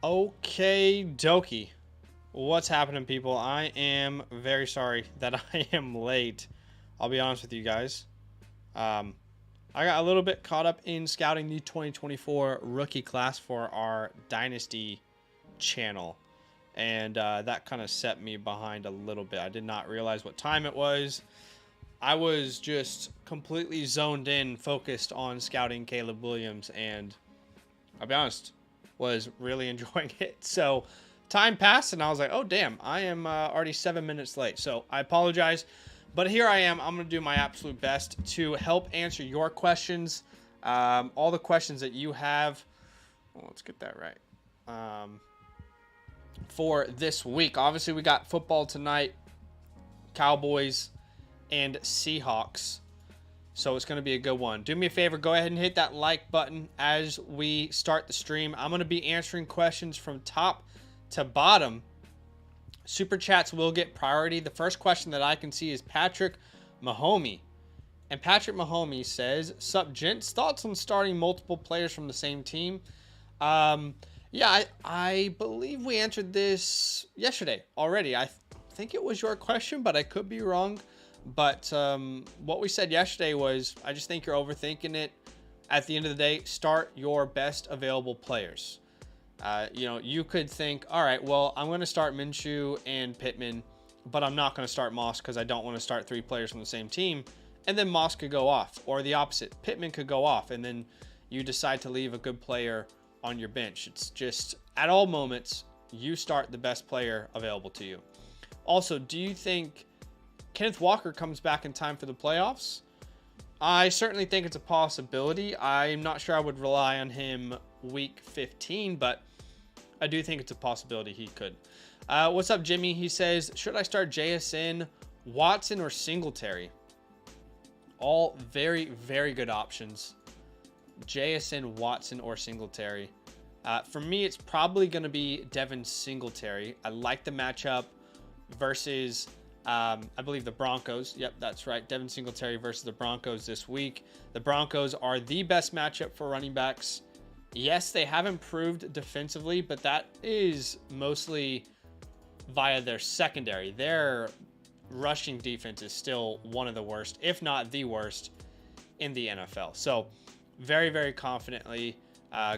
Okay, dokie. What's happening, people? I am very sorry that I am late. I'll be honest with you guys. Um, I got a little bit caught up in scouting the 2024 rookie class for our Dynasty channel, and that kind of set me behind a little bit. I did not realize what time it was. I was just completely zoned in, focused on scouting Caleb Williams, and I'll be honest, was really enjoying it. So time passed, and I was like, oh, damn, I am already 7 minutes late. So I apologize. But here I am. I'm going to do my absolute best to help answer your questions, all the questions that you have. Well, let's get that right. For this week, obviously, we got football tonight, Cowboys and Seahawks. So it's going to be a good one. Do me a favor, go ahead and hit that like button as we start the stream. I'm going to be answering questions from top to bottom. Super chats will get priority. The first question that I can see is Patrick Mahomey. And Patrick Mahomey says, sup, gents, thoughts on starting multiple players from the same team? Yeah, I believe we answered this yesterday already. I think it was your question, but I could be wrong. But what we said yesterday was, I just think you're overthinking it. At the end of the day, start your best available players. You could think, all right, well, I'm going to start Minshew and Pittman, but I'm not going to start Moss because I don't want to start three players from the same team. And then Moss could go off, or the opposite. Pittman could go off, and then you decide to leave a good player on your bench. It's just, at all moments, you start the best player available to you. Also, do you think Kenneth Walker comes back in time for the playoffs? I certainly think it's a possibility. I'm not sure I would rely on him week 15, but I do think it's a possibility he could. What's up, Jimmy? He says, should I start JSN, Watson, or Singletary? All very, very good options. JSN, Watson, or Singletary. For me, it's probably going to be Devin Singletary. I like the matchup versus I believe the Broncos. Yep, that's right. Devin Singletary versus the Broncos this week. The Broncos are the best matchup for running backs. Yes, they have improved defensively, but that is mostly via their secondary. Their rushing defense is still one of the worst, if not the worst, in the NFL. So very, very confidently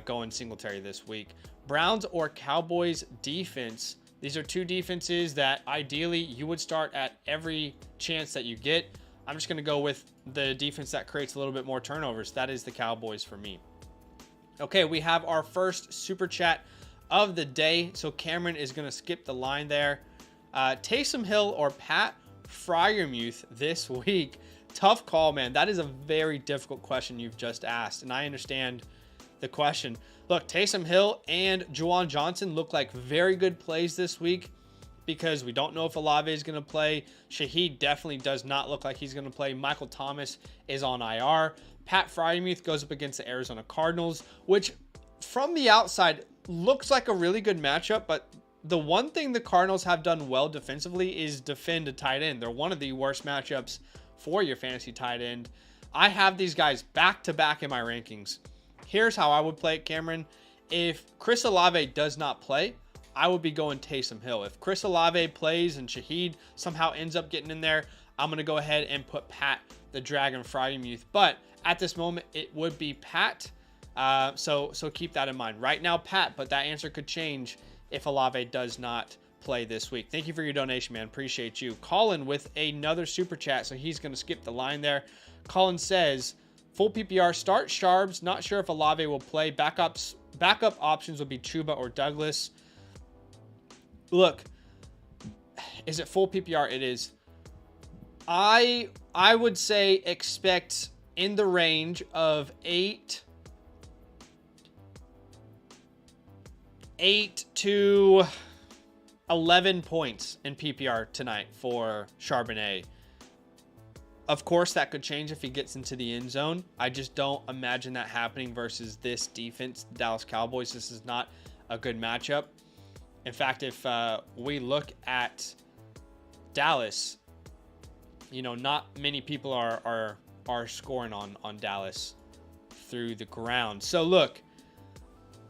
going Singletary this week. Browns or Cowboys defense. These are two defenses that ideally you would start at every chance that you get. I'm just going to go with the defense that creates a little bit more turnovers. That is the Cowboys for me. Okay, we have our first super chat of the day. So Cameron is going to skip the line there. Taysom Hill or Pat Freiermuth this week? Tough call, man. That is a very difficult question you've just asked, and I understand the question. Look, Taysom Hill and Juwan Johnson look like very good plays this week because we don't know if Olave is going to play. Shaheed definitely does not look like he's going to play. Michael Thomas is on IR. Pat Freiermuth goes up against the Arizona Cardinals, which from the outside looks like a really good matchup, but the one thing the Cardinals have done well defensively is defend a tight end. They're one of the worst matchups for your fantasy tight end. I have these guys back to back in my rankings. Here's how I would play it, Cameron. If Chris Olave does not play, I would be going Taysom Hill. If Chris Olave plays and Shaheed somehow ends up getting in there, I'm going to go ahead and put Pat the Dragon Freiermuth. But at this moment, it would be Pat. So keep that in mind. Right now, Pat, but that answer could change if Olave does not play this week. Thank you for your donation, man. Appreciate you. Colin with another super chat, so he's going to skip the line there. Colin says, full PPR start Sharbs. Not sure if Olave will play. Backup options would be Chuba or Douglas. Look, is it full PPR? It is. I would say expect in the range of 8 to 11 points in PPR tonight for Charbonnet. Of course, that could change if he gets into the end zone. I just don't imagine that happening versus this defense, the Dallas Cowboys. This is not a good matchup. In fact, if we look at Dallas, not many people are scoring on Dallas through the ground. So look,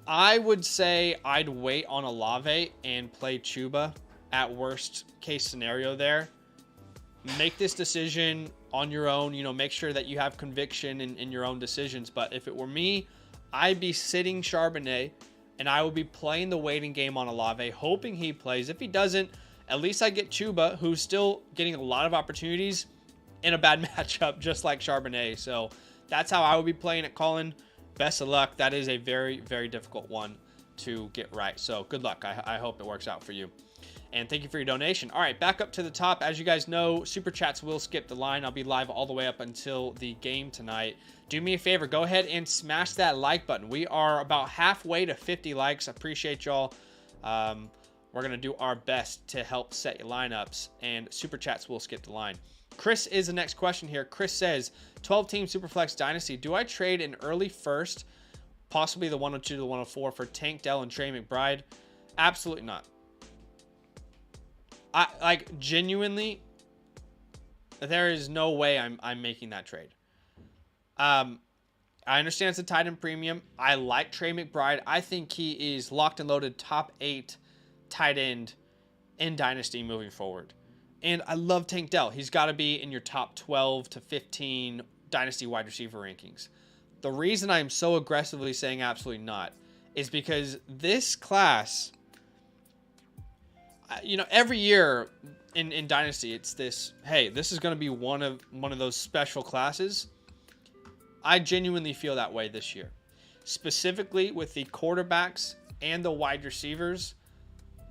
I would say I'd wait on Olave and play Chuba at worst case scenario there. Make this decision on your own. You know, make sure that you have conviction in your own decisions. But if it were me, I'd be sitting Charbonnet, and I would be playing the waiting game on Olave, hoping he plays. If he doesn't, at least I get Chuba, who's still getting a lot of opportunities in a bad matchup, just like Charbonnet. So that's how I would be playing it, Colin. Best of luck. That is a very, very difficult one to get right. So good luck. I hope it works out for you. And thank you for your donation. All right, back up to the top. As you guys know, Super Chats will skip the line. I'll be live all the way up until the game tonight. Do me a favor. Go ahead and smash that like button. We are about halfway to 50 likes. I appreciate y'all. We're going to do our best to help set your lineups. And Super Chats will skip the line. Chris is the next question here. Chris says, 12-team Superflex Dynasty. Do I trade an early first, possibly the 102 to the 104, for Tank Dell and Trey McBride? Absolutely not. Genuinely, there is no way I'm making that trade. I understand it's a tight end premium. I like Trey McBride. I think he is locked and loaded top 8 tight end in Dynasty moving forward. And I love Tank Dell. He's got to be in your top 12 to 15 Dynasty wide receiver rankings. The reason I'm so aggressively saying absolutely not is because this class, you know, every year in Dynasty, it's this, hey, this is going to be one of those special classes. I genuinely feel that way this year. Specifically with the quarterbacks and the wide receivers,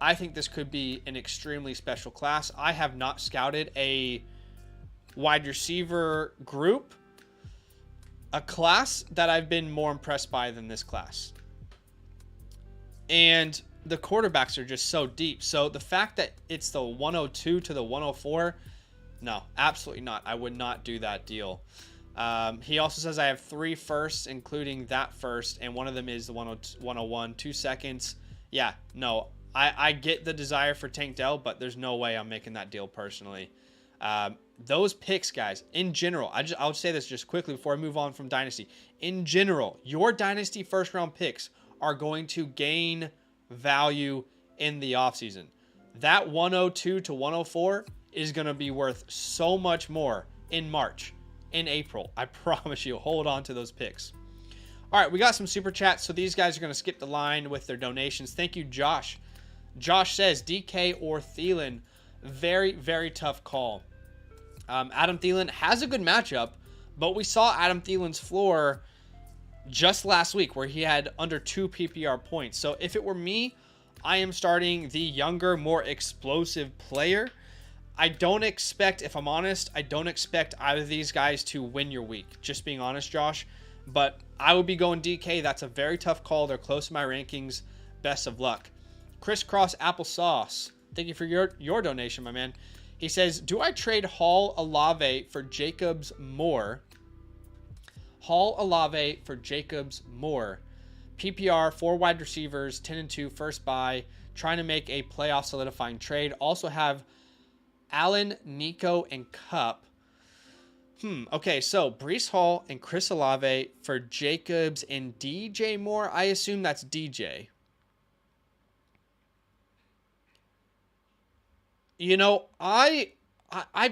I think this could be an extremely special class. I have not scouted a wide receiver group, a class that I've been more impressed by than this class. And the quarterbacks are just so deep. So the fact that it's the 102 to the 104, no, absolutely not. I would not do that deal. He also says I have 3 firsts, including that first, and one of them is the 101, 2 seconds. Yeah, no, I get the desire for Tank Dell, but there's no way I'm making that deal personally. Those picks, guys, in general, I'll say this just quickly before I move on from Dynasty. In general, your Dynasty first-round picks are going to gain value in the offseason. That 102 to 104 is going to be worth so much more in March, in April. I promise you. Hold on to those picks. All right, we got some super chats, so these guys are going to skip the line with their donations. Thank you, Josh. Josh says DK or Thielen. Very, very tough call. Adam Thielen has a good matchup, but we saw Adam Thielen's floor just last week where he had under 2 PPR points. So if it were me, I am starting the younger, more explosive player. I don't expect, if I'm honest, I don't expect either of these guys to win your week. Just being honest, Josh. But I would be going DK. That's a very tough call. They're close to my rankings. Best of luck. Crisscross Applesauce. Thank you for your donation, my man. He says, do I trade Hall Olave for Jacobs Moore? Hall Olave for Jacobs Moore. PPR, 4 wide receivers, 10-2, first buy. Trying to make a playoff solidifying trade. Also have Allen, Nico, and Cup. Okay, so Breece Hall and Chris Olave for Jacobs and DJ Moore. I assume that's DJ. You know, I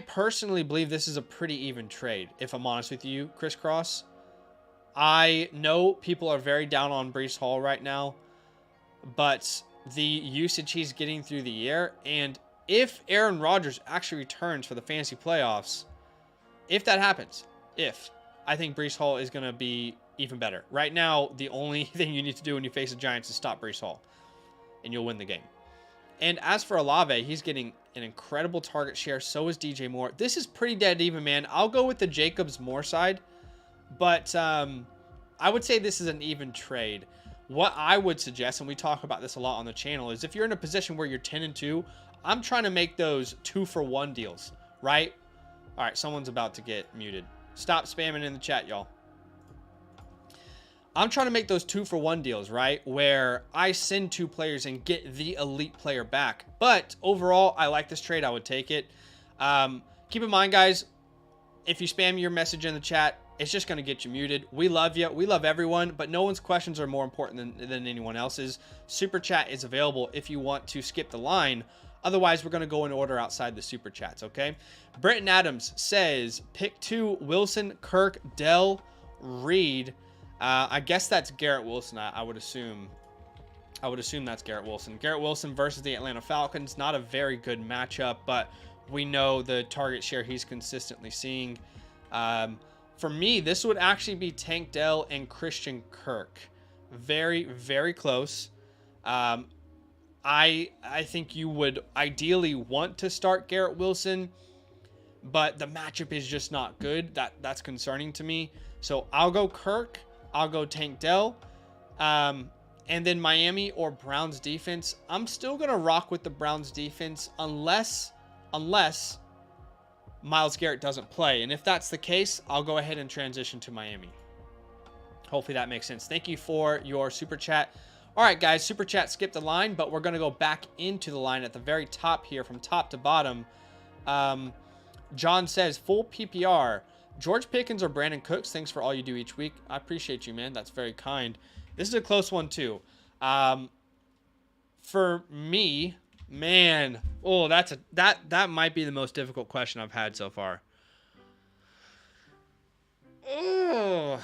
personally believe this is a pretty even trade, if I'm honest with you, Crisscross. I know people are very down on Breece Hall right now, but the usage he's getting through the year, and if Aaron Rodgers actually returns for the fantasy playoffs, if that happens, I think Breece Hall is going to be even better. Right now, the only thing you need to do when you face the Giants is stop Breece Hall, and you'll win the game. And as for Olave, he's getting an incredible target share. So is DJ Moore. This is pretty dead even, man. I'll go with the Jacobs Moore side, but I would say this is an even trade. What I would suggest, and we talk about this a lot on the channel, is if you're in a position where you're 10-2, I'm trying to make those 2-for-1 deals, right? All right, someone's about to get muted. Stop spamming in the chat, y'all. I'm trying to make those 2-for-1 deals, right? Where I send 2 players and get the elite player back. But overall, I like this trade. I would take it. Keep in mind, guys, if you spam your message in the chat, it's just going to get you muted. We love you. We love everyone, but no one's questions are more important than anyone else's. Super Chat is available if you want to skip the line. Otherwise, we're going to go in order outside the Super Chats, okay? Britton Adams says, pick 2, Wilson, Kirk, Dell, Reed. I guess that's Garrett Wilson, I would assume. I would assume that's Garrett Wilson. Garrett Wilson versus the Atlanta Falcons. Not a very good matchup, but we know the target share he's consistently seeing. For me, this would actually be Tank Dell and Christian Kirk. Very, very close. I think you would ideally want to start Garrett Wilson, but the matchup is just not good. That's concerning to me. So I'll go Kirk. I'll go Tank Dell. And then Miami or Browns defense. I'm still going to rock with the Browns defense unless Myles Garrett doesn't play. And if that's the case, I'll go ahead and transition to Miami. Hopefully that makes sense. Thank you for your Super Chat. All right, guys, Super Chat skipped the line, but we're going to go back into the line at the very top here from top to bottom. John says, full PPR. George Pickens or Brandon Cooks? Thanks for all you do each week. I appreciate you, man. That's very kind. This is a close one, too. For me, man, oh, that might be the most difficult question I've had so far. Oh.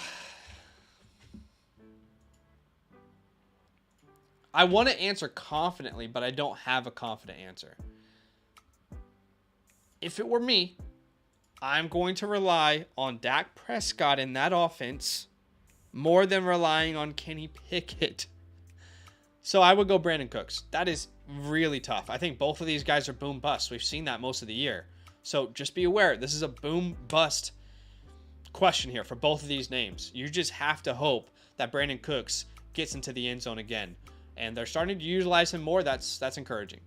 I want to answer confidently, but I don't have a confident answer. If it were me, I'm going to rely on Dak Prescott in that offense more than relying on Kenny Pickett. So I would go Brandon Cooks. That is really tough. I think both of these guys are boom busts. We've seen that most of the year. So just be aware, this is a boom bust question here for both of these names. You just have to hope that Brandon Cooks gets into the end zone again. And they're starting to utilize him more. That's encouraging.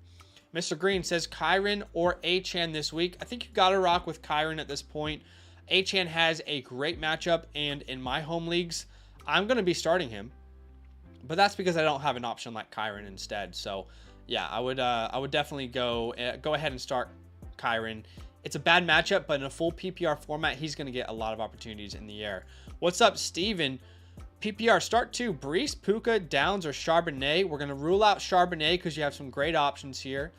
Mr. Green says Kyren or Achane this week. I think you got to rock with Kyren at this point. Achane has a great matchup, and in my home leagues, I'm going to be starting him. But that's because I don't have an option like Kyren instead. So, yeah, I would definitely go ahead and start Kyren. It's a bad matchup, but in a full PPR format, he's going to get a lot of opportunities in the air. What's up, Steven? PPR, start 2, Breece, Puka, Downs, or Charbonnet. We're going to rule out Charbonnet because you have some great options here.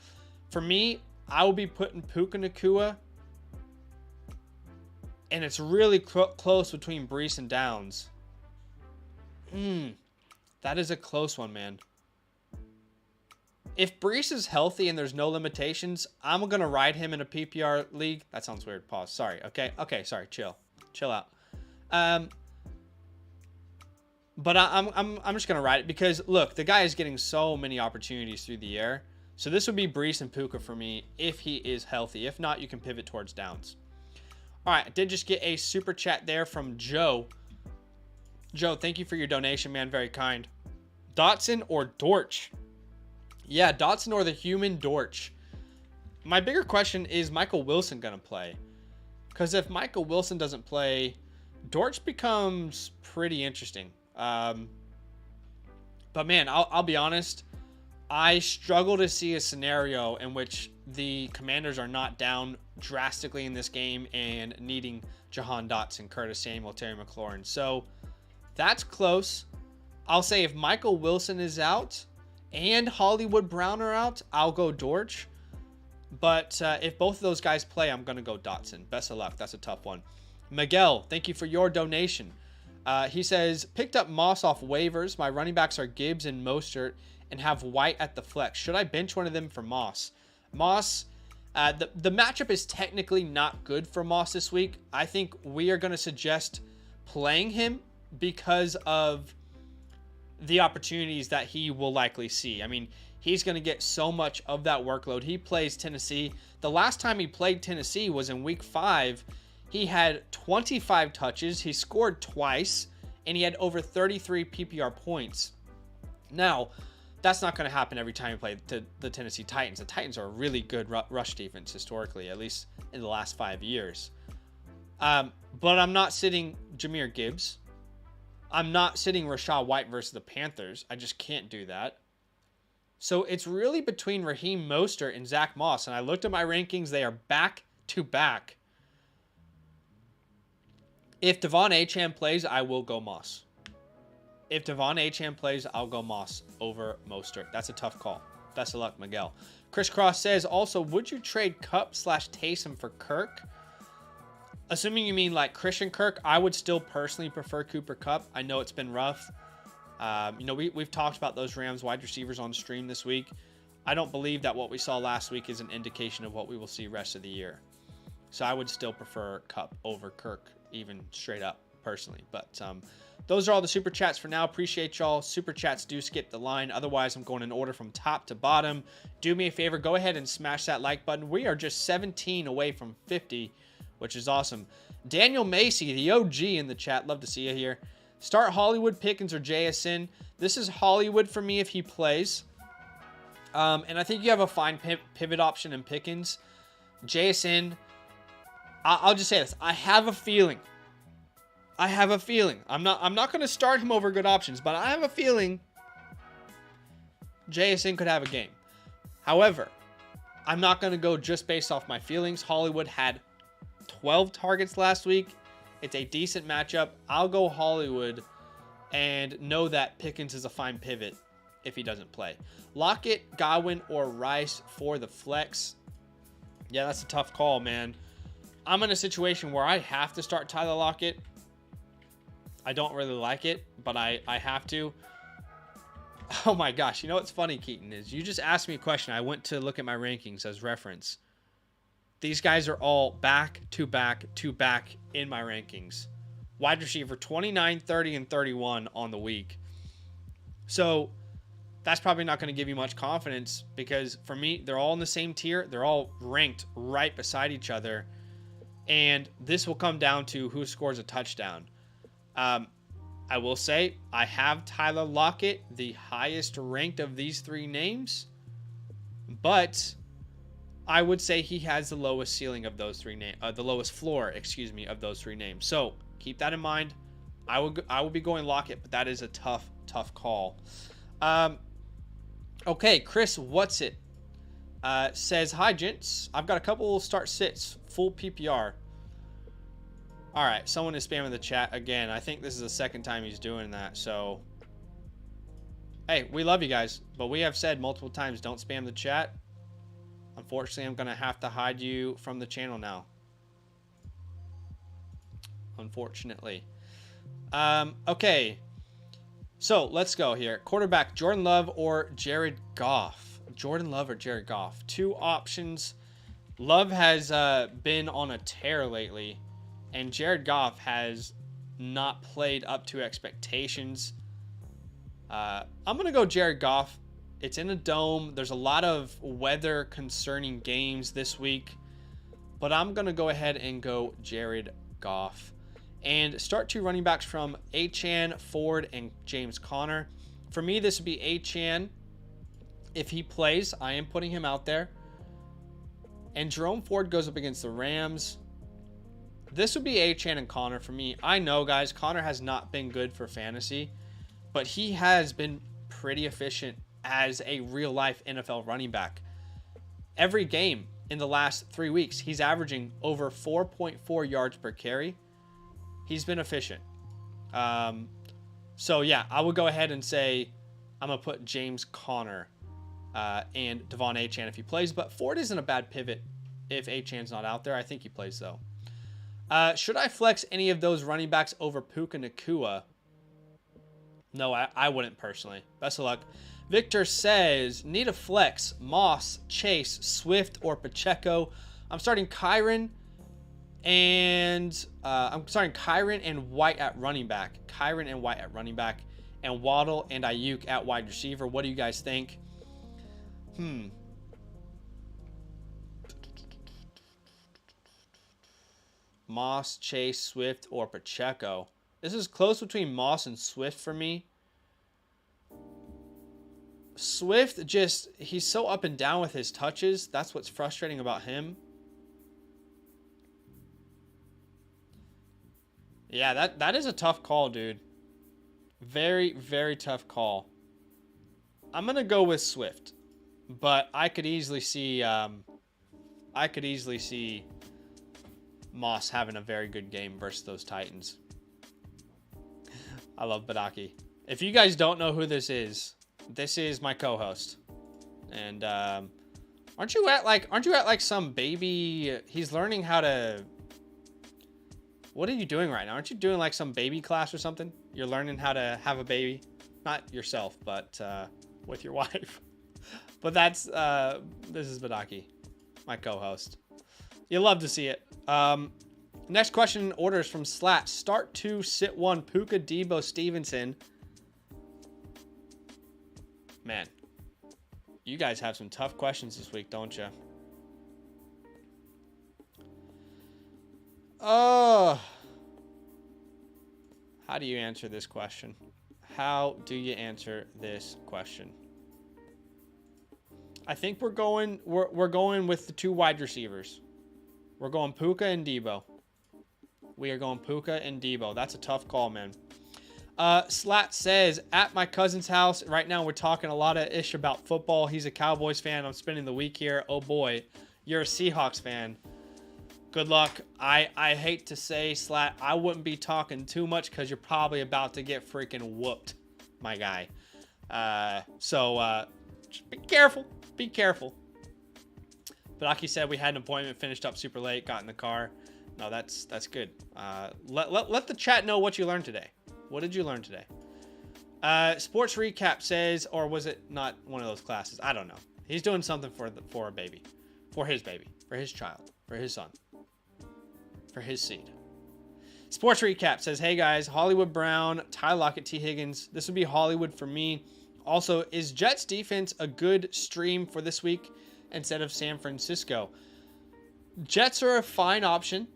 For me, I will be putting Puka Nacua. And it's really close between Breece and Downs. That is a close one, man. If Breece is healthy and there's no limitations, I'm going to ride him in a PPR league. That sounds weird. Pause. Sorry. Okay, sorry. Chill out. But I'm just going to ride it because, look, the guy is getting so many opportunities through the air. So this would be Breece and Puka for me if he is healthy. If not, you can pivot towards Downs. All right, I did just get a super chat there from Joe. Joe, thank you for your donation, man. Very kind. Dotson or Dortch? Yeah, Dotson or the human Dortch. My bigger question is Michael Wilson going to play? Because if Michael Wilson doesn't play, Dortch becomes pretty interesting. But man, I'll be honest. I struggle to see a scenario in which the Commanders are not down drastically in this game and needing Jahan Dotson, Curtis Samuel, Terry McLaurin. So that's close. I'll say if Michael Wilson is out and Hollywood Brown are out, I'll go Dortch. But if both of those guys play, I'm going to go Dotson. Best of luck. That's a tough one. Miguel, thank you for your donation. He says, picked up Moss off waivers. My running backs are Gibbs and Mostert and have White at the flex. Should I bench one of them for Moss? Moss, the matchup is technically not good for Moss this week. I think we are going to suggest playing him because of the opportunities that he will likely see. I mean, he's going to get so much of that workload. He plays Tennessee. The last time he played Tennessee was in week 5. He had 25 touches. He scored twice, and he had over 33 PPR points. Now, that's not going to happen every time you play the Tennessee Titans. The Titans are a really good rush defense historically, at least in the last 5 years. But I'm not sitting Jahmyr Gibbs. I'm not sitting Rachaad White versus the Panthers. I just can't do that. So it's really between Raheem Mostert and Zach Moss. And I looked at my rankings. They are back to back. If Devon Achane plays, I will go Moss. If Devon Achane plays, I'll go Moss over Mostert. That's a tough call. Best of luck, Miguel. Chris Cross says, also, would you trade Kupp / Taysom for Kirk? Assuming you mean like Christian Kirk, I would still personally prefer Cooper Kupp. I know it's been rough. We've talked about those Rams wide receivers on stream this week. I don't believe that what we saw last week is an indication of what we will see rest of the year. So I would still prefer Kupp over Kirk, even straight up, personally. But those are all the Super Chats for now. Appreciate y'all. Super Chats do skip the line. Otherwise, I'm going in order from top to bottom. Do me a favor. Go ahead and smash that like button. We are just 17 away from 50, which is awesome. Daniel Macy, the OG in the chat. Love to see you here. Start Hollywood, Pickens, or JSN. This is Hollywood for me if he plays. And I think you have a fine pivot option in Pickens. JSN, I'll just say this. I have a feeling. I'm not going to start him over good options, but I have a feeling JSN could have a game. However, I'm not going to go just based off my feelings. Hollywood had 12 targets last week. It's a decent matchup. I'll go Hollywood and know that Pickens is a fine pivot if he doesn't play. Lockett, Godwin, or Rice for the flex. Yeah, that's a tough call, man. I'm in a situation where I have to start Tyler Lockett. I don't really like it, but I have to. Oh my gosh. You know what's funny, Keaton, is you just asked me a question. I went to look at my rankings as reference. These guys are all back to back to back in my rankings. Wide receiver 29, 30, and 31 on the week. So that's probably not going to give you much confidence because for me, they're all in the same tier. They're all ranked right beside each other. And this will come down to who scores a touchdown. I will say I have Tyler Lockett, the highest ranked of these three names, but I would say he has the lowest ceiling of those three names, the lowest floor, of those three names. So keep that in mind. I will be going Lockett, but that is a tough call. Okay, Chris What's It says, hi gents, I've got a couple start sits, full PPR. All right, someone is spamming the chat again. I think this is the second time he's doing that. So, hey, we love you guys, but we have said multiple times, don't spam the chat. Unfortunately, I'm going to have to hide you from the channel now. Unfortunately. Okay. So, let's go here. Quarterback, Jordan Love or Jared Goff? Jordan Love or Jared Goff? Two options. Love has been on a tear lately. And Jared Goff has not played up to expectations. I'm going to go Jared Goff. It's in a dome. There's a lot of weather concerning games this week. But I'm going to go ahead and go Jared Goff. And start two running backs from Achane, Ford, and James Conner. For me, this would be Achane. If he plays, I am putting him out there. And Jerome Ford goes up against the Rams. This would be Achane and Conner for me. I know, guys, Conner has not been good for fantasy, but he has been pretty efficient as a real-life NFL running back. Every game in the last 3 weeks, he's averaging over 4.4 yards per carry. He's been efficient. So, yeah, I would go ahead and say I'm going to put James Conner and Devon Achane if he plays, but Ford isn't a bad pivot if Achane's not out there. I think he plays, though. Should I flex any of those running backs over Puka Nacua? No, I wouldn't personally. Best of luck. Victor says, need a flex. Moss, Chase, Swift, or Pacheco. I'm starting Kyren and White at running back. Kyren and White at running back. And Waddle and Ayuk at wide receiver. What do you guys think? Moss, Chase, Swift, or Pacheco. This is close between Moss and Swift for me. Swift he's so up and down with his touches. That's what's frustrating about him. Yeah, that is a tough call, dude. Very, very tough call. I'm going to go with Swift. But I could easily see Moss having a very good game versus those Titans. I love Badaki. If you guys don't know who this is my co-host. And aren't you at like some baby? He's learning how to. What are you doing right now? Aren't you doing like some baby class or something? You're learning how to have a baby, not yourself, but with your wife. But that's this is Badaki, my co-host. You'll love to see it. Next question in order is from Slat. Start 2, sit 1, Puka, Debo, Stevenson. Man, you guys have some tough questions this week, don't you? Oh. How do you answer this question? How do you answer this question? I think we're going with the 2 wide receivers. We're going Puka and Debo. We are going Puka and Debo. That's a tough call, man. Slat says, at my cousin's house. Right now, we're talking a lot of ish about football. He's a Cowboys fan. I'm spending the week here. Oh, boy. You're a Seahawks fan. Good luck. I hate to say, Slat, I wouldn't be talking too much because you're probably about to get freaking whooped, my guy. So just be careful. Be careful. But like you said, we had an appointment, finished up super late, got in the car. No, that's good. Let the chat know what you learned today. What did you learn today? Sports Recap says, or was it not one of those classes? I don't know. He's doing something for a baby. For his baby. For his child. For his son. For his seed. Sports Recap says, hey guys, Hollywood Brown, Ty Lockett, T. Higgins. This would be Hollywood for me. Also, is Jets defense a good stream for this week instead of San Francisco? Jets are a fine option.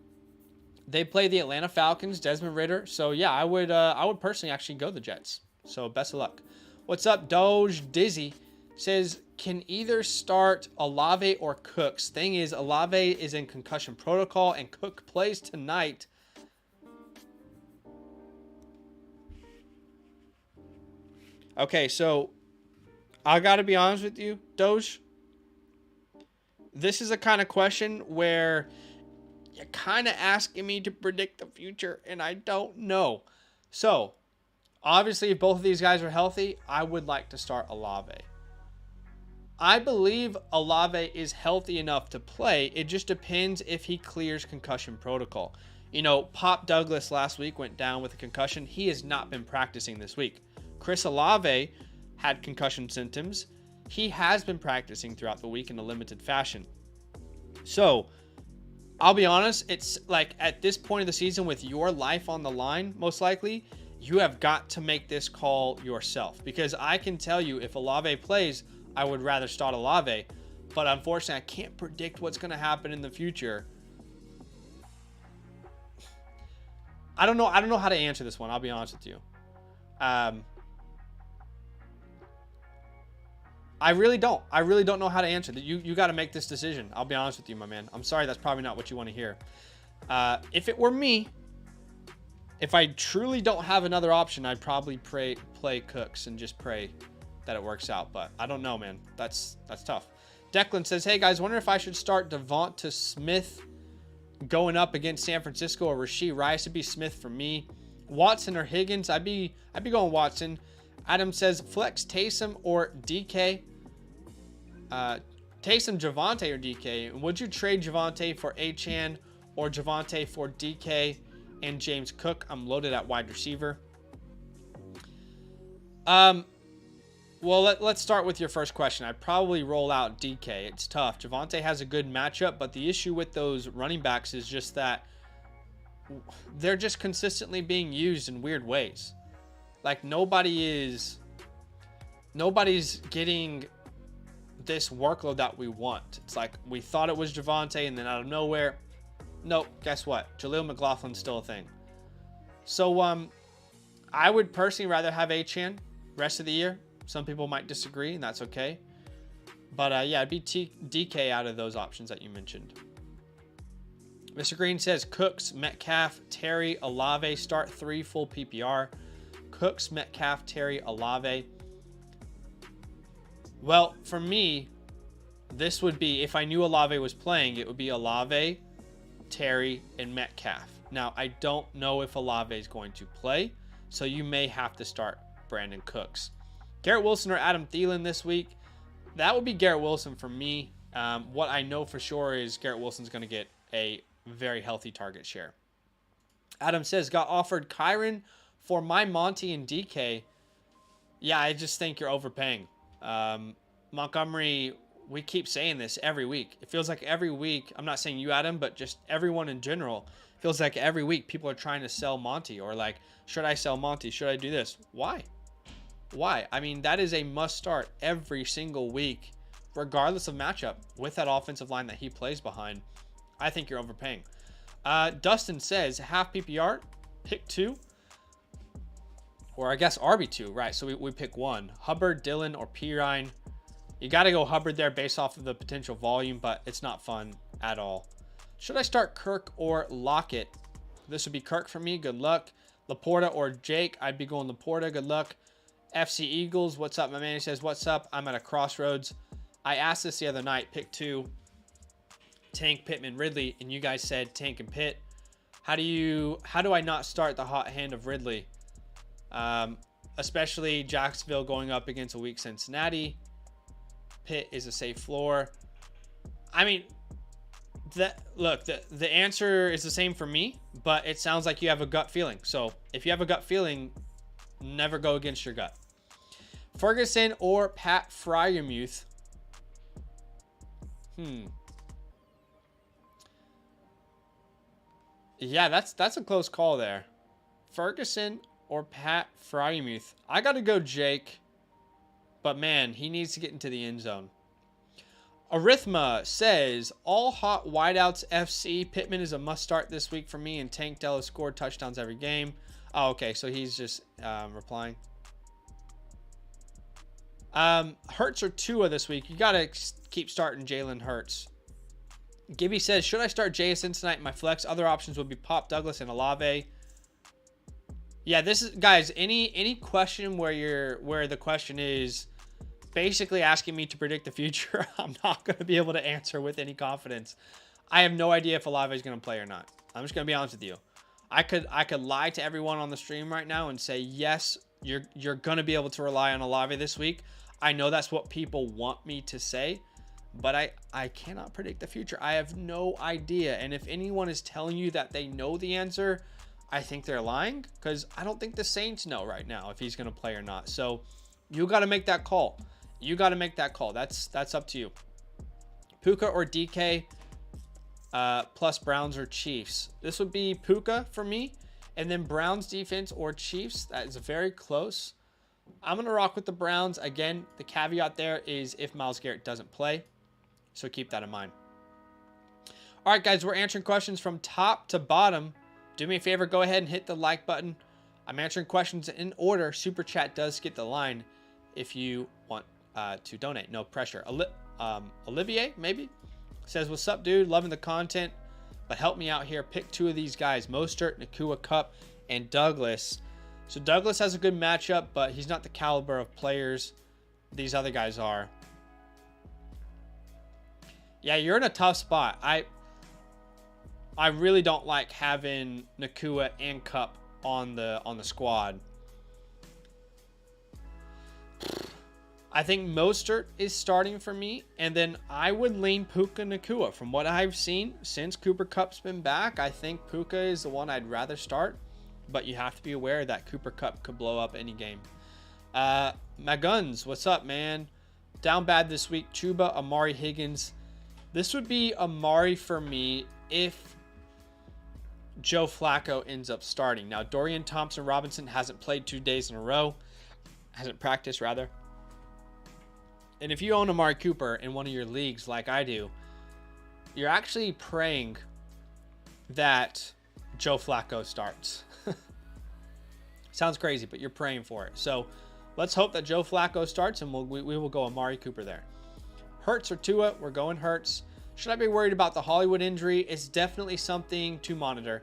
They play the Atlanta Falcons, Desmond Ridder. So yeah, I would personally actually go the Jets. So best of luck. What's up, Doge Dizzy says, can either start Olave or Cooks. Thing is, Olave is in concussion protocol and Cook plays tonight. Okay, so I got to be honest with you, Doge. This is a kind of question where you're kind of asking me to predict the future, and I don't know. So, obviously, if both of these guys are healthy, I would like to start Olave. I believe Olave is healthy enough to play. It just depends if he clears concussion protocol. You know, Pop Douglas last week went down with a concussion. He has not been practicing this week. Chris Olave had concussion symptoms. He has been practicing throughout the week in a limited fashion. So, I'll be honest, it's like at this point of the season with your life on the line, most likely, you have got to make this call yourself. Because I can tell you, if Olave plays, I would rather start Olave. But unfortunately, I can't predict what's going to happen in the future. I don't know how to answer this one, I'll be honest with you. I really don't know how to answer that. You got to make this decision. I'll be honest with you, my man. I'm sorry, that's probably not what you want to hear. If it were me, if I truly don't have another option, I'd probably play Cooks and just pray that it works out. But I don't know, man. That's tough. Declan says, hey guys, wonder if I should start Devonta Smith going up against San Francisco or Rashee Rice. It'd be Smith for me. Watson or Higgins? I'd be going Watson. Adam says flex Taysom or DK. Taysom, Javonte, or DK. Would you trade Javonte for Achane or Javonte for DK and James Cook? I'm loaded at wide receiver. Well, let's start with your first question. I'd probably roll out DK. It's tough. Javonte has a good matchup, but the issue with those running backs is just that they're just consistently being used in weird ways. Like nobody's getting this workload that we want. It's like we thought it was Javonte, and then out of nowhere, nope, guess what? Jaleel McLaughlin's still a thing. So I would personally rather have Achane rest of the year. Some people might disagree, and that's okay. But yeah, it'd be DK out of those options that you mentioned. Mr. Green says Cooks, Metcalf, Terry, Olave, start 3 full PPR. Cooks, Metcalf, Terry, Olave. Well, for me, this would be, if I knew Olave was playing, it would be Olave, Terry, and Metcalf. Now, I don't know if Olave is going to play, so you may have to start Brandon Cooks. Garrett Wilson or Adam Thielen this week? That would be Garrett Wilson for me. What I know for sure is Garrett Wilson's going to get a very healthy target share. Adam says, got offered Kyren for my Monty and DK. Yeah, I just think you're overpaying. Montgomery, we keep saying this every week. It feels like every week, I'm not saying you, Adam, but just everyone in general, feels like every week people are trying to sell Monty, or like, should I sell Monty? Should I do this? Why? I mean, that is a must start every single week, regardless of matchup, with that offensive line that he plays behind. I think you're overpaying. Dustin says, half PPR, pick 2. Or I guess RB2, right? So we pick 1. Hubbard, Dillon, or Pirine. You got to go Hubbard there based off of the potential volume, but it's not fun at all. Should I start Kirk or Lockett? This would be Kirk for me. Good luck. Laporta or Jake? I'd be going Laporta. Good luck. FC Eagles, what's up? My man, he says, what's up? I'm at a crossroads. I asked this the other night, pick 2. Tank, Pittman, Ridley, and you guys said Tank and Pitt. How do I not start the hot hand of Ridley? Especially Jacksonville going up against a weak Cincinnati. Pitt is a safe floor. I mean, the answer is the same for me, but it sounds like you have a gut feeling. So if you have a gut feeling, never go against your gut. Ferguson or Pat Freiermuth? Yeah, that's a close call there. Ferguson or Pat Freiermuth? I got to go Jake, but man, he needs to get into the end zone. Arithma says, all hot wideouts FC. Pittman is a must start this week for me, and Tank Dell has scored touchdowns every game. Oh, okay, so he's just replying. Hurts or Tua this week? You got to keep starting Jalen Hurts. Gibby says, should I start JSN tonight in my flex? Other options would be Pop, Douglas, and Olave. Yeah, this is, guys, any question where the question is basically asking me to predict the future, I'm not going to be able to answer with any confidence. I have no idea if Olave is going to play or not. I'm just going to be honest with you. I could lie to everyone on the stream right now and say, yes, you're going to be able to rely on Olave this week. I know that's what people want me to say, but I cannot predict the future. I have no idea. And if anyone is telling you that they know the answer, I think they're lying, because I don't think the Saints know right now if he's going to play or not. So you got to make that call. That's up to you. Puka or DK plus Browns or Chiefs? This would be Puka for me. And then Browns defense or Chiefs. That is very close. I'm going to rock with the Browns. Again, the caveat there is if Myles Garrett doesn't play. So keep that in mind. All right, guys, we're answering questions from top to bottom. Do me a favor, go ahead and hit the like button. I'm answering questions in order. Super Chat does get the line if you want to donate. No pressure. Olivier, maybe, says, what's up, dude? Loving the content, but help me out here. Pick 2 of these guys, Mostert, Nakua, Kupp, and Douglas. So Douglas has a good matchup, but he's not the caliber of players these other guys are. Yeah, you're in a tough spot. I really don't like having Nakua and Kupp on the squad. I think Mostert is starting for me, and then I would lean Puka Nakua. From what I've seen since Cooper Kupp's been back, I think Puka is the one I'd rather start, but you have to be aware that Cooper Kupp could blow up any game. Maguns, what's up, man? Down bad this week. Chuba, Amari, Higgins. This would be Amari for me if Joe Flacco ends up starting. Now, Dorian Thompson-Robinson hasn't played 2 days in a row. Hasn't practiced, rather. And if you own Amari Cooper in one of your leagues like I do, you're actually praying that Joe Flacco starts. Sounds crazy, but you're praying for it. So let's hope that Joe Flacco starts, and we will go Amari Cooper there. Hurts or Tua? We're going Hurts. Should I be worried about the Hollywood injury? It's definitely something to monitor.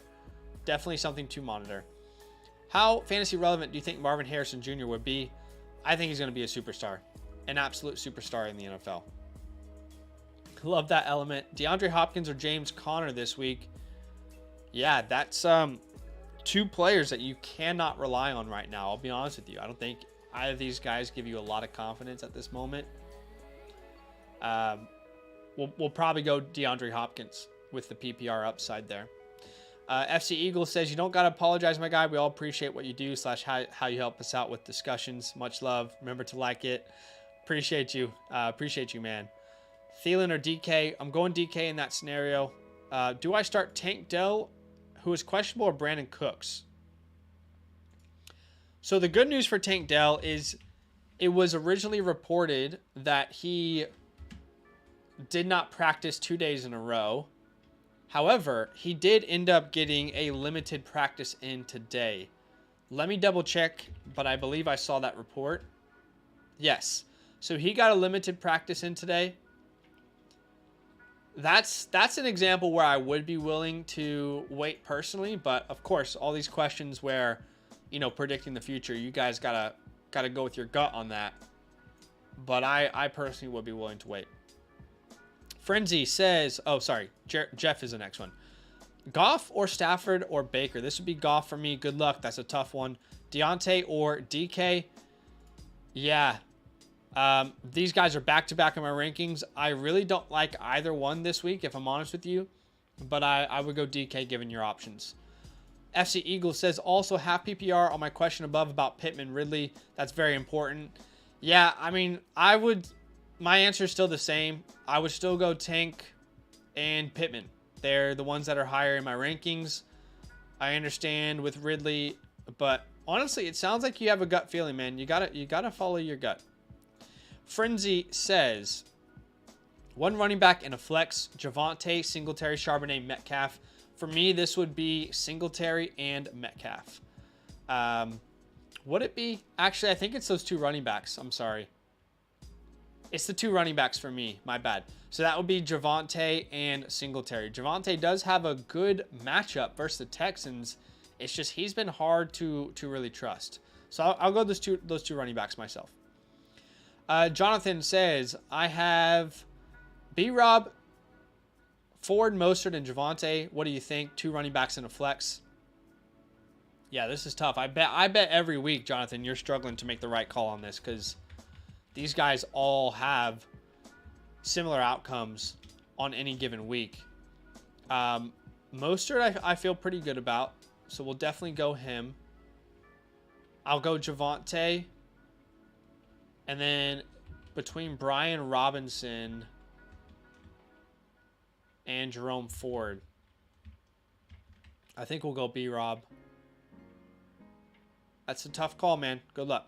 How fantasy relevant do you think Marvin Harrison Jr. would be? I think he's going to be a superstar. An absolute superstar in the NFL. Love that element. DeAndre Hopkins or James Conner this week? Yeah, that's two players that you cannot rely on right now. I'll be honest with you. I don't think either of these guys give you a lot of confidence at this moment. We'll probably go DeAndre Hopkins with the PPR upside there. FC Eagle says, you don't got to apologize, my guy. We all appreciate what you do / how you help us out with discussions. Much love. Remember to like it. Appreciate you. Appreciate you, man. Thielen or DK? I'm going DK in that scenario. Do I start Tank Dell, who is questionable, or Brandon Cooks? So the good news for Tank Dell is it was originally reported that he did not practice 2 days in a row. However, he did end up getting a limited practice in today. Let me double check, but I believe I saw that report. Yes. So he got a limited practice in today. That's an example where I would be willing to wait personally, but of course, all these questions where, predicting the future, you guys gotta go with your gut on that. But I personally would be willing to wait. Frenzy says, oh, sorry, Jeff is the next one. Goff or Stafford or Baker? This would be Goff for me. Good luck. That's a tough one. Deontay or DK? Yeah. These guys are back-to-back in my rankings. I really don't like either one this week, if I'm honest with you. But I would go DK given your options. FC Eagle says, also half PPR on my question above about Pittman Ridley. That's very important. Yeah, I mean, my answer is still the same. I would still go Tank and Pittman. They're the ones that are higher in my rankings. I understand with Ridley, but honestly, it sounds like you have a gut feeling, man. You gotta follow your gut. Frenzy says, one running back in a flex: Javonte, Singletary, Charbonnet, Metcalf. For me, this would be Singletary and Metcalf. Would it be? Actually, I think it's those two running backs. I'm sorry. It's the two running backs for me. My bad. So that would be Javonte and Singletary. Javonte does have a good matchup versus the Texans. It's just he's been hard to really trust. So I'll go those two running backs myself. Jonathan says, I have B-Rob, Ford, Mostert, and Javonte. What do you think? Two running backs in a flex. Yeah, this is tough. I bet every week, Jonathan, you're struggling to make the right call on this because these guys all have similar outcomes on any given week. Mostert, I feel pretty good about, so we'll definitely go him. I'll go Javonte. And then between Brian Robinson and Jerome Ford, I think we'll go B-Rob. That's a tough call, man. Good luck.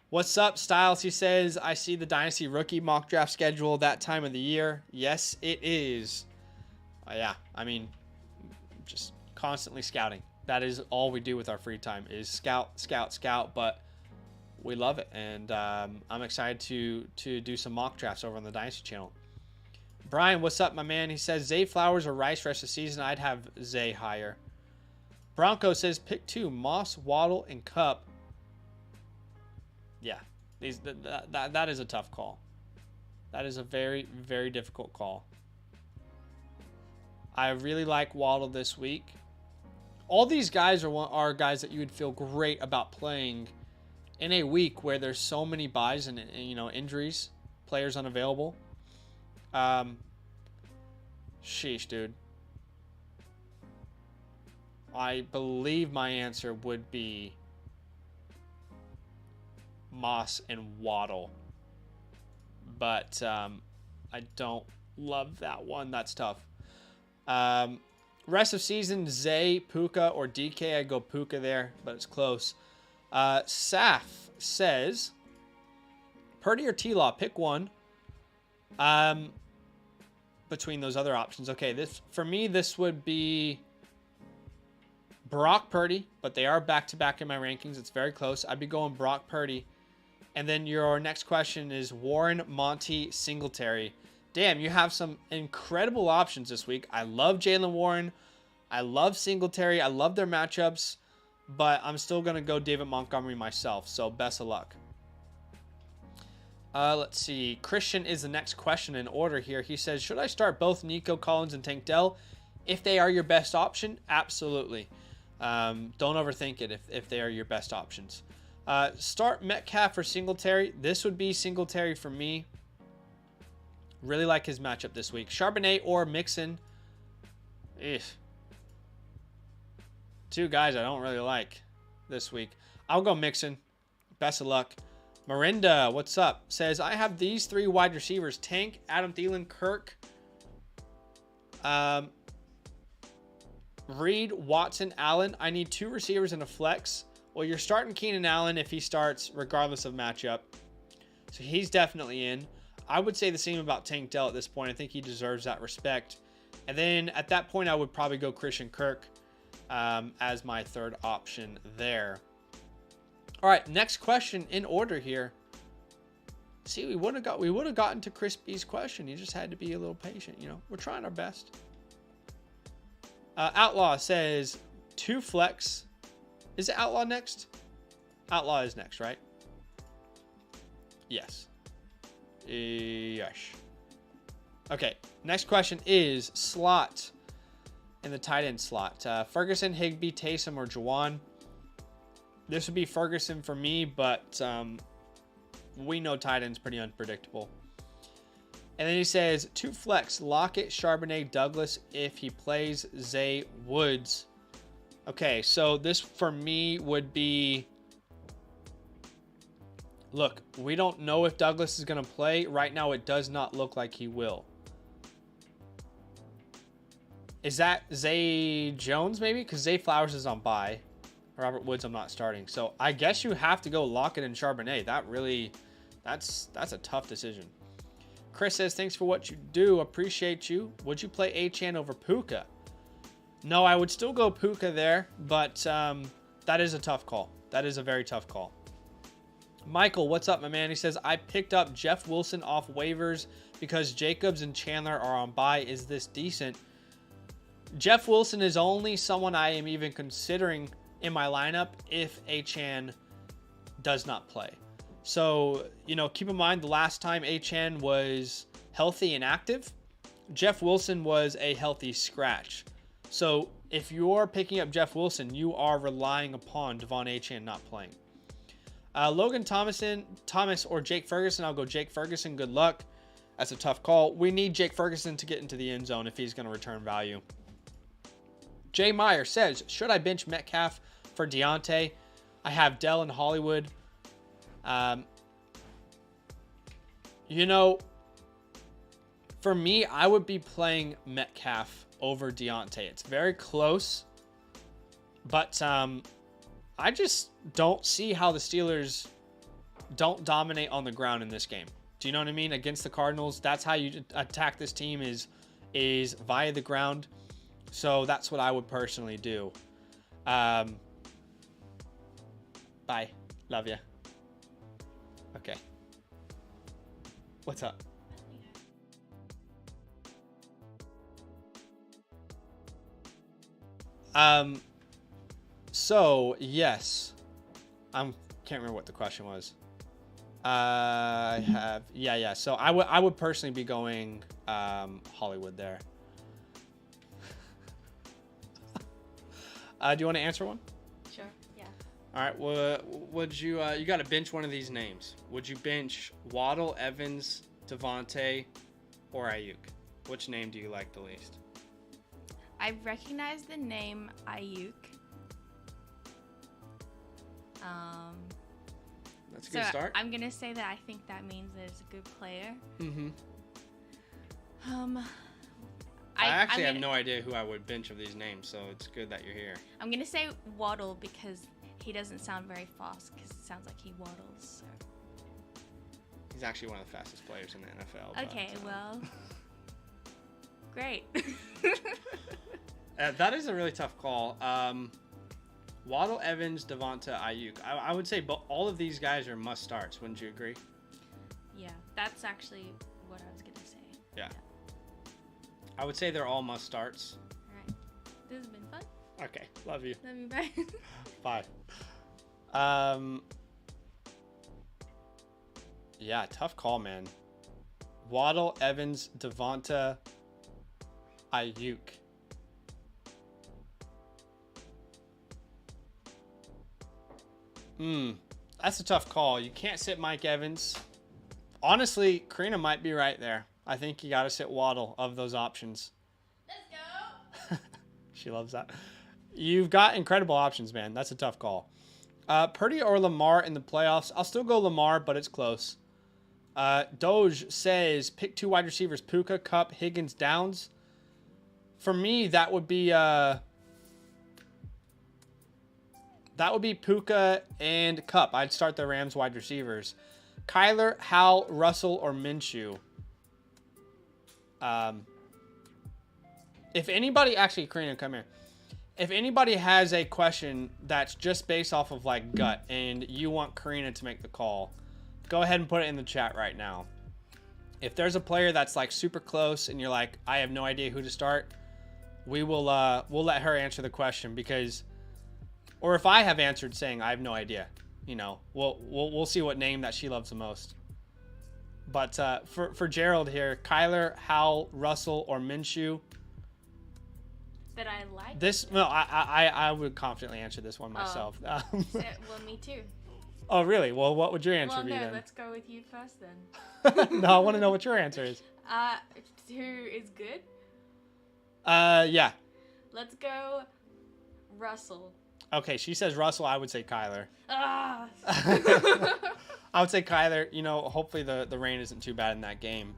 What's up, Styles? He says, I see the Dynasty rookie mock draft schedule that time of the year. Yes, it is. Yeah, I mean, just constantly scouting. That is all we do with our free time is scout, scout, scout, but we love it. And I'm excited to do some mock drafts over on the Dynasty channel. Brian, what's up, my man? He says, Zay Flowers or Rice rest of the season. I'd have Zay higher. Bronco says, pick two, Moss, Waddle, and Cup. Yeah, that is a tough call. That is a very, very difficult call. I really like Waddle this week. All these guys are guys that you would feel great about playing in a week where there's so many buys and injuries, players unavailable. Sheesh, dude. I believe my answer would be Moss and Waddle, but I don't love that one. That's tough. Rest of season, Zay, Puka, or DK. I go Puka there, but it's close. Saf says, Purdy or T-Law, pick one. Between those other options. Okay, for me, this would be Brock Purdy, but they are back-to-back in my rankings. It's very close. I'd be going Brock Purdy. And then your next question is Warren, Monty, Singletary. Damn, you have some incredible options this week. I love Jaylen Warren. I love Singletary. I love their matchups. But I'm still going to go David Montgomery myself. So best of luck. Let's see. Christian is the next question in order here. He says, should I start both Nico Collins and Tank Dell? If they are your best option, absolutely. Don't overthink it if they are your best options. Start Metcalf or Singletary. This would be Singletary for me. Really like his matchup this week. Charbonnet or Mixon. Two guys I don't really like this week. I'll go Mixon. Best of luck. Marinda, what's up? Says, I have these 3 wide receivers. Tank, Adam Thielen, Kirk. Reed, Watson, Allen. I need 2 receivers and a flex. Well, you're starting Keenan Allen if he starts, regardless of matchup. So he's definitely in. I would say the same about Tank Dell at this point. I think he deserves that respect. And then at that point, I would probably go Christian Kirk as my third option there. All right, next question in order here. See, we would have gotten to Chris B's question. You just had to be a little patient. You know, we're trying our best. Outlaw says 2 flex. Is it Outlaw next? Outlaw is next, right? Yes. Yes. Okay. Next question is slot in the tight end slot. Ferguson, Higbee, Taysom, or Juwan. This would be Ferguson for me, but we know tight end's pretty unpredictable. And then he says 2 flex, Lockett, Charbonnet, Douglas if he plays, Zay, Woods. Okay, so this for me would be... Look, we don't know if Douglas is going to play. Right now, it does not look like he will. Is that Zay Jones maybe? Because Zay Flowers is on bye. Robert Woods I'm not starting. So I guess you have to go Lockett and Charbonnet. That's a tough decision. Chris says, thanks for what you do. Appreciate you. Would you play Achane over Puka? No, I would still go Puka there, but that is a tough call. That is a very tough call. Michael, what's up, my man? He says, I picked up Jeff Wilson off waivers because Jacobs and Chandler are on bye. Is this decent? Jeff Wilson is only someone I am even considering in my lineup if Achane does not play. So, you know, keep in mind the last time Achane was healthy and active, Jeff Wilson was a healthy scratch. So if you're picking up Jeff Wilson, you are relying upon Devon Achane not playing. Logan Thomas or Jake Ferguson. I'll go Jake Ferguson. Good luck. That's a tough call. We need Jake Ferguson to get into the end zone if he's going to return value. Jay Meyer says, should I bench Metcalf for Deontay? I have Dell and Hollywood. You know, for me, I would be playing Metcalf over Deontay. It's very close, but I just don't see how the Steelers don't dominate on the ground in this game. Do you know what I mean? Against the Cardinals, that's how you attack this team is via the ground. So that's what I would personally do. Bye. Love ya. Okay. What's up? So yes, can't remember what the question was. I have, yeah. So I would personally be going, Hollywood there. Do you want to answer one? Sure, yeah. All right, would you, you got to bench one of these names. Would you bench Waddle, Evans, Devontae, or Ayuk? Which name do you like the least? I recognize the name Ayuk. That's a good start. I'm going to say that I think that means that it's a good player. Mm-hmm. I actually have no idea who I would bench of these names, so it's good that you're here. I'm going to say Waddle because he doesn't sound very fast because it sounds like he waddles. So. He's actually one of the fastest players in the NFL. Okay, well, great. That is a really tough call. Waddle, Evans, Devonta, Ayuk. I would say all of these guys are must starts. Wouldn't you agree? Yeah, that's actually what I was going to say. Yeah. I would say they're all must starts. All right. This has been fun. Okay. Love you. Love you. Bye. Bye. Yeah, tough call, man. Waddle, Evans, Devonta, Ayuk. That's a tough call. You can't sit Mike Evans. Honestly, Karina might be right there. I think you got to sit Waddle of those options. Let's go. She loves that. You've got incredible options, man. That's a tough call. Purdy or Lamar in the playoffs? I'll still go Lamar, but it's close. Doge says, pick 2 wide receivers, Puka, Kupp, Higgins, Downs. For me, that would be Puka and Kupp. I'd start the Rams wide receivers. Kyler, Howell, Russell, or Minshew. If anybody, actually, Karina, come here. If anybody has a question that's just based off of like gut and you want Karina to make the call, go ahead and put it in the chat right now. If there's a player that's like super close and you're like, I have no idea who to start, we'll let her answer the question because, or if I have answered saying I have no idea, you know, we'll see what name that she loves the most. But for Gerald here, Kyler, Howell, Russell, or Minshew. That I like. This, no, I would confidently answer this one myself. Well, me too. Oh, really? Well, what would your answer be then? Let's go with you first then. No, I want to know what your answer is. Who is good? Yeah. Let's go Russell. Okay, she says Russell. I would say Kyler. Ah. I would say Kyler. You know, hopefully the rain isn't too bad in that game.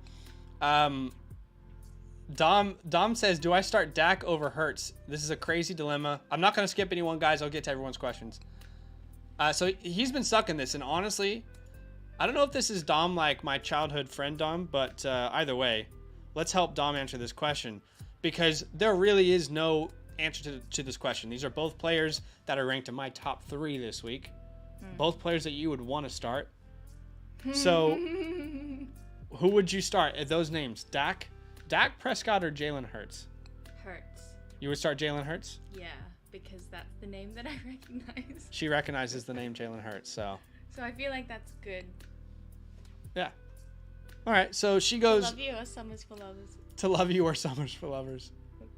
Dom says, do I start Dak over Hurts? This is a crazy dilemma. I'm not going to skip anyone, guys. I'll get to everyone's questions. So he's been stuck in this, and honestly, I don't know if this is Dom like my childhood friend Dom, but either way, let's help Dom answer this question because there really is no answer to this question. These are both players that are ranked in my top 3 this week. Both players that you would want to start. So who would you start at those names? Dak Prescott or Jalen Hurts? Hurts. You would start Jalen Hurts? Yeah, because that's the name that I recognize. She recognizes the name Jalen Hurts, so. So I feel like that's good. Yeah. All right, so she goes. To love you or Summers for Lovers? To love you or Summers for Lovers.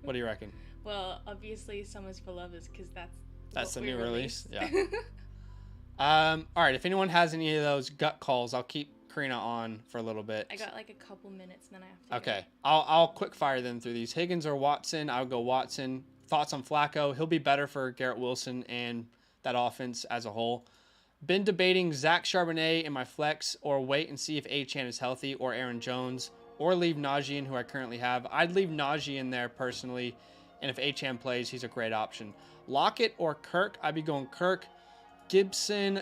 What do you reckon? Well, obviously Summers for Lovers because that's the new release. Yeah. All right, if anyone has any of those gut calls, I'll keep Karina on for a little bit. I got like a couple minutes and then I have to Okay. I'll quick fire them through these. Higgins or Watson? I would go Watson. Thoughts on Flacco? He'll be better for Garrett Wilson and that offense as a whole. Been debating Zach Charbonnet in my flex or wait and see if Achane is healthy or Aaron Jones or leave Najee in who I currently have. I'd leave Najee in there personally, and if Achane plays, he's a great option. Lockett or Kirk? I'd be going Kirk. Gibson,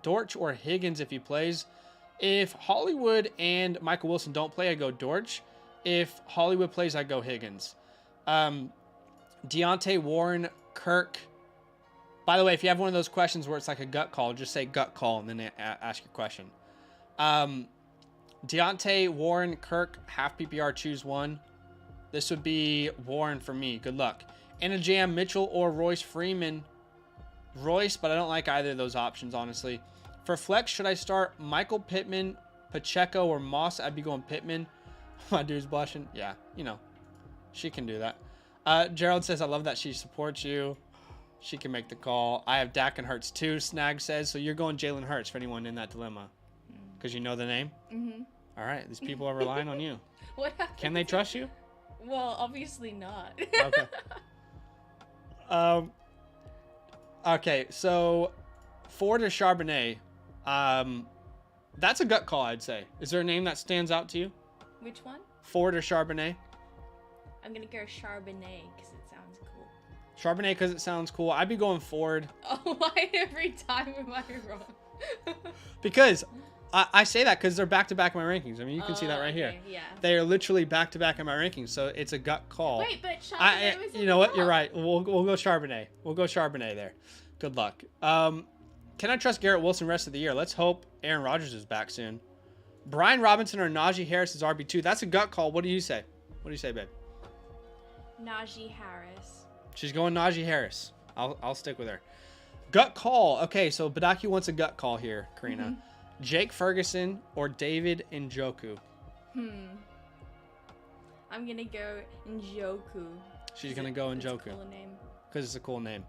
Dortch, or Higgins if he plays. If Hollywood and Michael Wilson don't play, I go Dortch. If Hollywood plays, I go Higgins. Deontay, Warren, Kirk. By the way, if you have one of those questions where it's like a gut call, just say gut call and then ask your question. Deontay, Warren, Kirk, half PPR, choose one. This would be Warren for me. Good luck. In a jam, Mitchell or Royce Freeman. Royce, but I don't like either of those options, honestly. For flex, should I start Michael Pittman, Pacheco, or Moss? I'd be going Pittman. My dude's blushing. Yeah, you know, she can do that. Gerald says, I love that she supports you. She can make the call. I have Dak and Hurts too, Snag says. So you're going Jalen Hurts for anyone in that dilemma. Because you know the name? Mm-hmm. All right, these people are relying on you. What happened? Can they trust you? Well, obviously not. Okay. Okay, so Ford or Charbonnet, that's a gut call, I'd say. Is there a name that stands out to you? Which one? Ford or Charbonnet? I'm going to go Charbonnet because it sounds cool. Charbonnet because it sounds cool. I'd be going Ford. Oh, why every time am I wrong? Because I say that because they're back-to-back in my rankings. I mean, you can see that right here. Yeah. They are literally back-to-back in my rankings, so it's a gut call. Wait, but Charbonnet was in you know the what? top. You're right. We'll go Charbonnet. We'll go Charbonnet there. Good luck. Can I trust Garrett Wilson rest of the year? Let's hope Aaron Rodgers is back soon. Brian Robinson or Najee Harris is RB2. That's a gut call. What do you say? What do you say, babe? Najee Harris. She's going Najee Harris. I'll stick with her. Gut call. Okay, so Badaki wants a gut call here, Karina. Mm-hmm. Jake Ferguson or David Njoku? I'm going to go Njoku. She's going to go Njoku. Cool name. Because it's a cool name.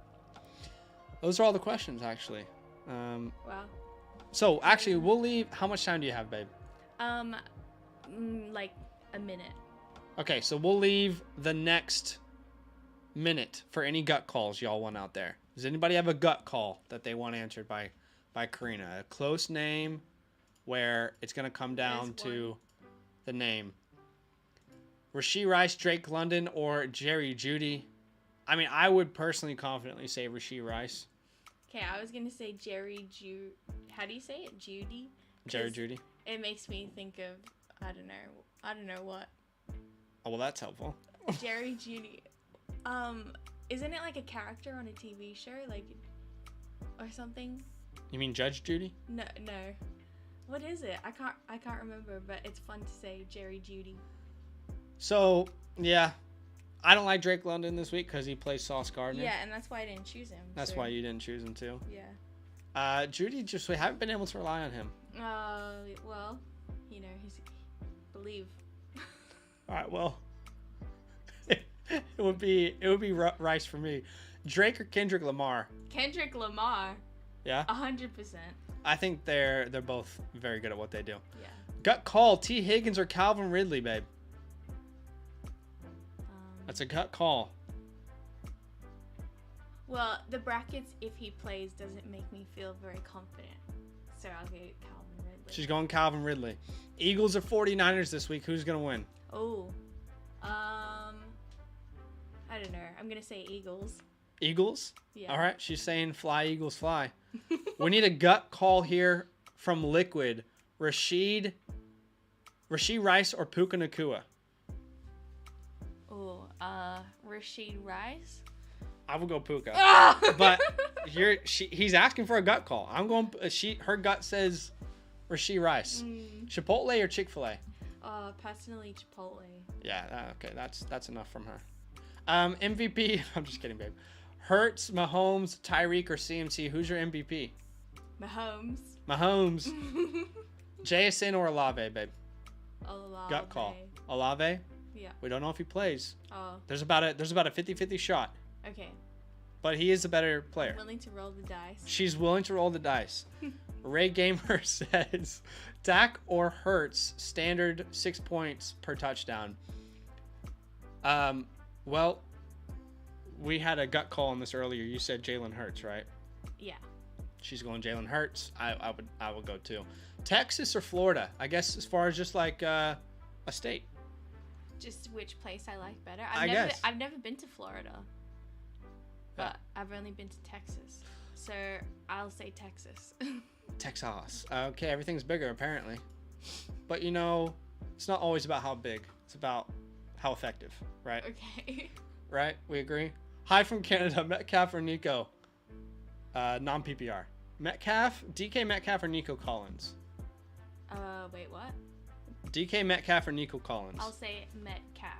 Those are all the questions, actually. Wow. So actually, we'll leave. How much time do you have, babe? Like a minute. Okay, so we'll leave the next minute for any gut calls y'all want out there. Does anybody have a gut call that they want answered by Karina? A close name where it's going to come down to the name. Rashee Rice, Drake London, or Jerry Jeudy? I mean, I would personally confidently say Rashee Rice. Okay, I was gonna say How do you say it? Judy? Jerry Jeudy. It makes me think of I don't know what. Oh, well, that's helpful. Jerry Judy. Isn't it like a character on a TV show, like, or something? You mean Judge Judy? No. What is it? I can't remember, but it's fun to say Jerry Jeudy. So, yeah. I don't like Drake London this week because he plays Sauce Gardner. Yeah, and that's why I didn't choose him. That's why you didn't choose him, too. Yeah. Judy, we haven't been able to rely on him. Well, he's believe. All right, well, it would be Rice for me. Drake or Kendrick Lamar? Kendrick Lamar. Yeah. 100%. I think they're both very good at what they do. Yeah. Gut call: T. Higgins or Calvin Ridley, babe? That's a gut call. Well, the brackets, if he plays, doesn't make me feel very confident. So I'll go Calvin Ridley. She's going Calvin Ridley. Eagles or 49ers this week. Who's going to win? Oh. I don't know. I'm going to say Eagles. Eagles? Yeah. All right. She's saying fly, Eagles, fly. We need a gut call here from Liquid. Rashee Rice or Puka Nacua? Oh, Rashee Rice? I will go Puka. But he's asking for a gut call. I'm going her gut says Rashee Rice. Chipotle or Chick-fil-A? Personally Chipotle. Yeah, okay. That's enough from her. MVP, I'm just kidding, babe. Hurts, Mahomes, Tyreek, or CMC? Who's your MVP? Mahomes. JSN or Olave, babe? Olave. Gut call. Olave? Yeah. We don't know if he plays. Oh. There's about a 50-50 shot. Okay. But he is a better player. Willing to roll the dice. She's willing to roll the dice. Ray Gamer says, Dak or Hurts, standard 6 points per touchdown. Well, we had a gut call on this earlier. You said Jalen Hurts, right? Yeah. She's going Jalen Hurts. I would go too. Texas or Florida? I guess as far as just like a state. Just which place I like better. I've never been to Florida. But I've only been to Texas. So I'll say Texas. Texas. Okay, everything's bigger apparently. But it's not always about how big. It's about how effective, right? Okay. Right? We agree? Hi from Canada, Metcalf or Nico? Non-PPR. DK Metcalf or Nico Collins? Wait, what? DK Metcalf or Nico Collins? I'll say Metcalf.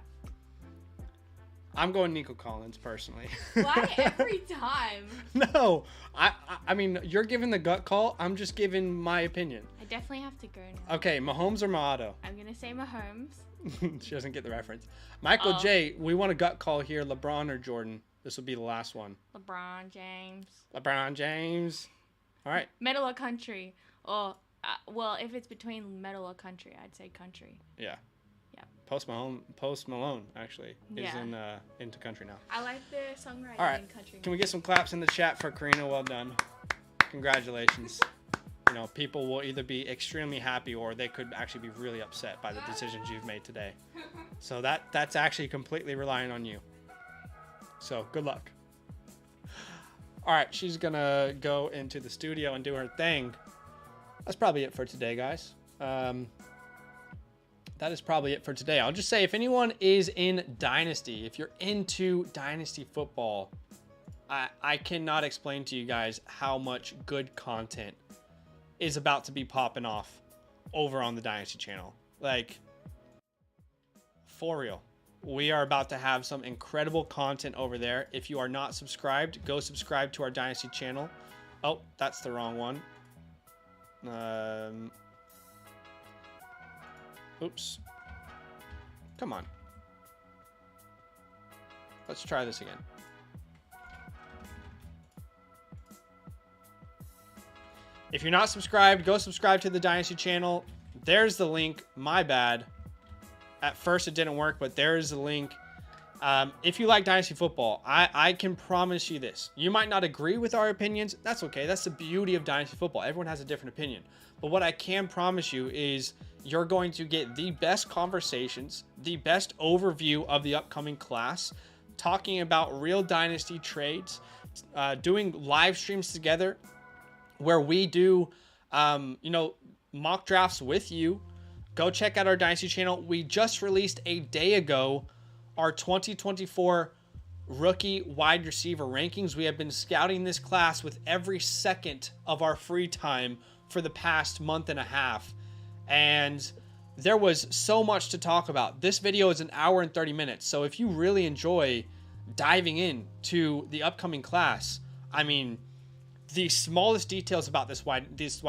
I'm going Nico Collins personally. Why every time? No, I mean you're giving the gut call. I'm just giving my opinion. I definitely have to go now. Okay, Mahomes or Mahato? I'm gonna say Mahomes. She doesn't get the reference. Michael J, we want a gut call here. LeBron or Jordan? This will be the last one. LeBron James. LeBron James. All right. Metal or country? Oh, well, if it's between metal or country, I'd say country. Yeah. Yeah. Post Malone actually is into country now. I like the songwriting All right. in country. Can we get some claps in the chat for Karina? Well done. Congratulations. People will either be extremely happy or they could actually be really upset by the decisions you've made today. So that's actually completely relying on you. So good luck. All right, she's gonna go into the studio and do her thing. That's probably it for today, guys. That is probably it for today. I'll just say if anyone is in Dynasty, if you're into Dynasty football, I cannot explain to you guys how much good content is about to be popping off over on the Dynasty channel. Like, for real. We are about to have some incredible content over there. If you are not subscribed, go subscribe to our Dynasty channel. Oh, that's the wrong one. Oops. Come on. Let's try this again. If you're not subscribed, go subscribe to the Dynasty channel. There's the link. My bad. At first it didn't work, but there is the link. If you like Dynasty football, I can promise you this. You might not agree with our opinions. That's okay. That's the beauty of Dynasty football. Everyone has a different opinion. But what I can promise you is you're going to get the best conversations, the best overview of the upcoming class, talking about real Dynasty trades, doing live streams together where we do, mock drafts with you. Go check out our Dynasty channel. We just released a day ago our 2024 rookie wide receiver rankings. We have been scouting this class with every second of our free time for the past month and a half. And there was so much to talk about. This video is an hour and 30 minutes. So if you really enjoy diving into the upcoming class, I mean, the smallest details about this wide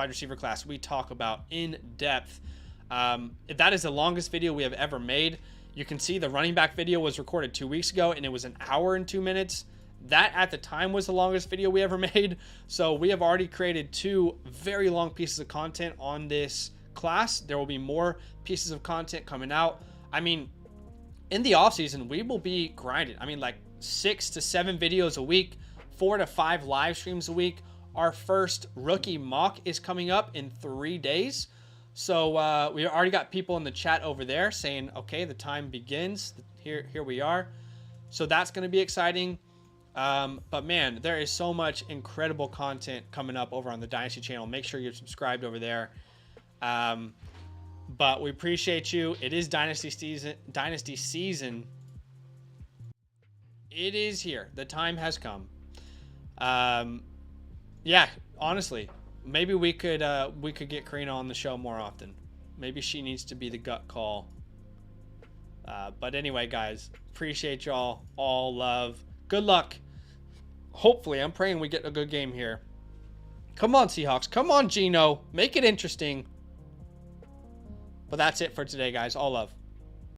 receiver class we talk about in depth. That is the longest video we have ever made. You can see the running back video was recorded 2 weeks ago and it was an hour and 2 minutes. That at the time was the longest video we ever made. So we have already created 2 very long pieces of content on this class. There will be more pieces of content coming out. I mean, in the off season, we will be grinding. I mean, like 6 to 7 videos a week, 4 to 5 live streams a week. Our first rookie mock is coming up in 3 days. So we already got people in the chat over there saying, okay, the time begins. Here we are. So that's going to be exciting. But man, there is so much incredible content coming up over on the Dynasty channel. Make sure you're subscribed over there. But we appreciate you. It is Dynasty season. It is here. The time has come. Yeah, honestly, maybe we could get Karina on the show more often. Maybe she needs to be the gut call. But anyway, guys, appreciate y'all. All love. Good luck. Hopefully, I'm praying we get a good game here. Come on, Seahawks. Come on, Geno. Make it interesting. But that's it for today, guys. All love.